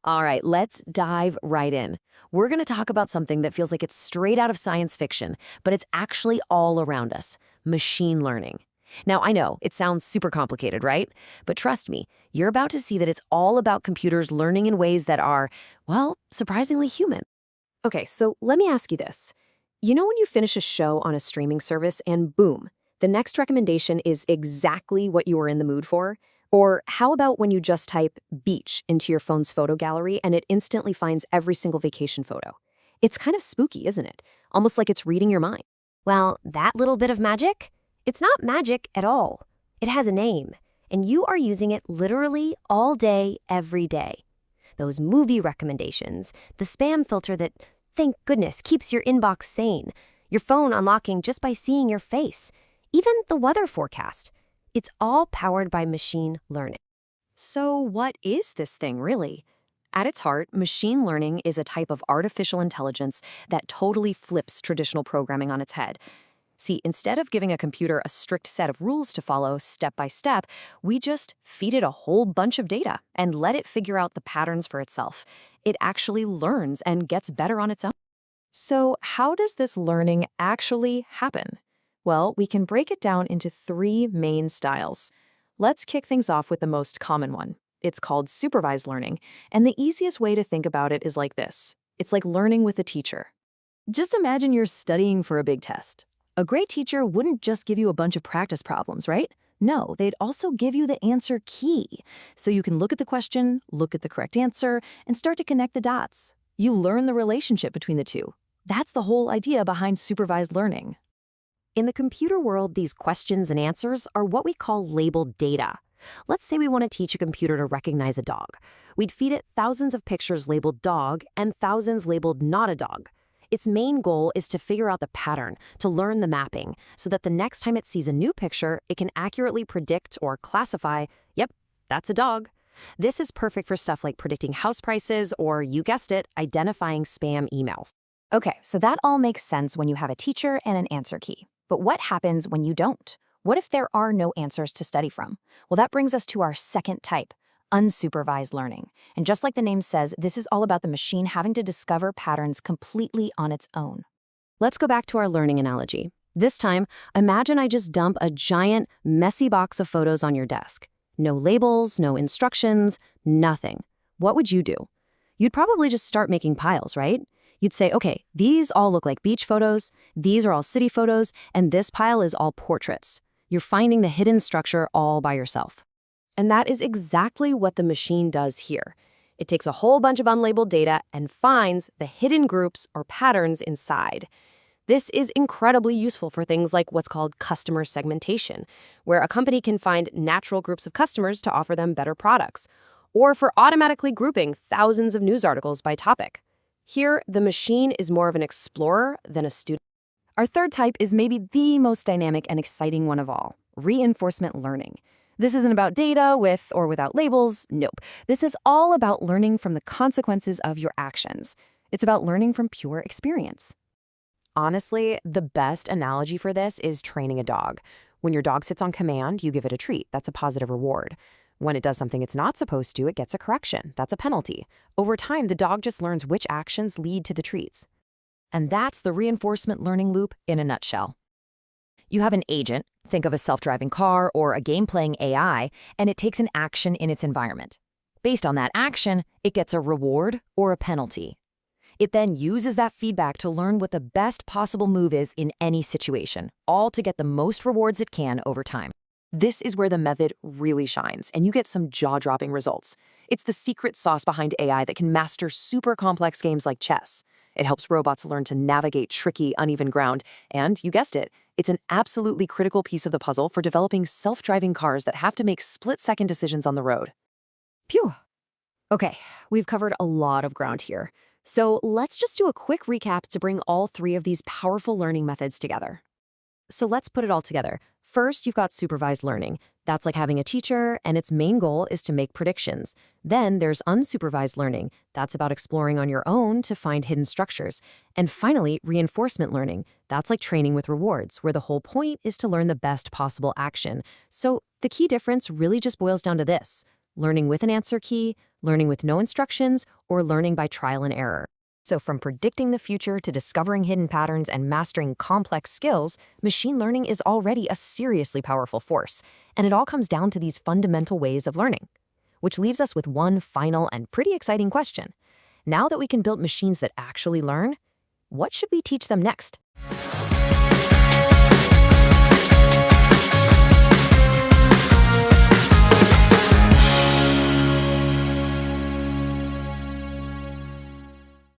All right, let's dive right in. We're going to talk about something that feels like it's straight out of science fiction, but it's actually all around us: machine learning. Now, I know it sounds super complicated, right? But trust me, you're about to see that it's all about computers learning in ways that are, well, surprisingly human. Okay, so let me ask you this. You know when you finish a show on a streaming service and boom, the next recommendation is exactly what you were in the mood for? Or how about when you just type beach into your phone's photo gallery and it instantly finds every single vacation photo? It's kind of spooky, isn't it? Almost like it's reading your mind. Well, that little bit of magic? It's not magic at all. It has a name, and you are using it literally all day, every day. Those movie recommendations, the spam filter that, thank goodness, keeps your inbox sane, your phone unlocking just by seeing your face, even the weather forecast. It's all powered by machine learning. So, what is this thing really? At its heart, machine learning is a type of artificial intelligence that totally flips traditional programming on its head. See, instead of giving a computer a strict set of rules to follow step by step, we just feed it a whole bunch of data and let it figure out the patterns for itself. It actually learns and gets better on its own. So, how does this learning actually happen? Well, we can break it down into three main styles. Let's kick things off with the most common one. It's called supervised learning, and the easiest way to think about it is like this. It's like learning with a teacher. Just imagine you're studying for a big test. A great teacher wouldn't just give you a bunch of practice problems, right? No, they'd also give you the answer key, so you can look at the question, look at the correct answer, and start to connect the dots. You learn the relationship between the two. That's the whole idea behind supervised learning. In the computer world, these questions and answers are what we call labeled data. Let's say we want to teach a computer to recognize a dog. We'd feed it thousands of pictures labeled dog and thousands labeled not a dog. Its main goal is to figure out the pattern, to learn the mapping, so that the next time it sees a new picture, it can accurately predict or classify, yep, that's a dog. This is perfect for stuff like predicting house prices or, you guessed it, identifying spam emails. Okay, so that all makes sense when you have a teacher and an answer key. But what happens when you don't? What if there are no answers to study from? Well, that brings us to our second type, unsupervised learning. And just like the name says, this is all about the machine having to discover patterns completely on its own. Let's go back to our learning analogy. This time, imagine I just dump a giant, messy box of photos on your desk. No labels, no instructions, nothing. What would you do? You'd probably just start making piles, right? You'd say, okay, these all look like beach photos, these are all city photos, and this pile is all portraits. You're finding the hidden structure all by yourself. And that is exactly what the machine does here. It takes a whole bunch of unlabeled data and finds the hidden groups or patterns inside. This is incredibly useful for things like what's called customer segmentation, where a company can find natural groups of customers to offer them better products, or for automatically grouping thousands of news articles by topic. Here, the machine is more of an explorer than a student. Our third type is maybe the most dynamic and exciting one of all: reinforcement learning. This isn't about data with or without labels. Nope. This is all about learning from the consequences of your actions. It's about learning from pure experience. Honestly, the best analogy for this is training a dog. When your dog sits on command, you give it a treat. That's a positive reward. When it does something it's not supposed to, it gets a correction. That's a penalty. Over time, the dog just learns which actions lead to the treats. And that's the reinforcement learning loop in a nutshell. You have an agent, think of a self-driving car or a game-playing AI, and it takes an action in its environment. Based on that action, it gets a reward or a penalty. It then uses that feedback to learn what the best possible move is in any situation, all to get the most rewards it can over time. This is where the method really shines, and you get some jaw-dropping results. It's the secret sauce behind AI that can master super complex games like chess. It helps robots learn to navigate tricky, uneven ground, and, you guessed it, it's an absolutely critical piece of the puzzle for developing self-driving cars that have to make split-second decisions on the road. Phew! Okay, we've covered a lot of ground here. So let's just do a quick recap to bring all three of these powerful learning methods together. So let's put it all together. First, you've got supervised learning. That's like having a teacher, and its main goal is to make predictions. Then there's unsupervised learning. That's about exploring on your own to find hidden structures. And finally, reinforcement learning. That's like training with rewards, where the whole point is to learn the best possible action. So the key difference really just boils down to this. learning with an answer key, learning with no instructions, or learning by trial and error. So from predicting the future to discovering hidden patterns and mastering complex skills, machine learning is already a seriously powerful force. And it all comes down to these fundamental ways of learning. Which leaves us with one final and pretty exciting question. Now that we can build machines that actually learn, what should we teach them next?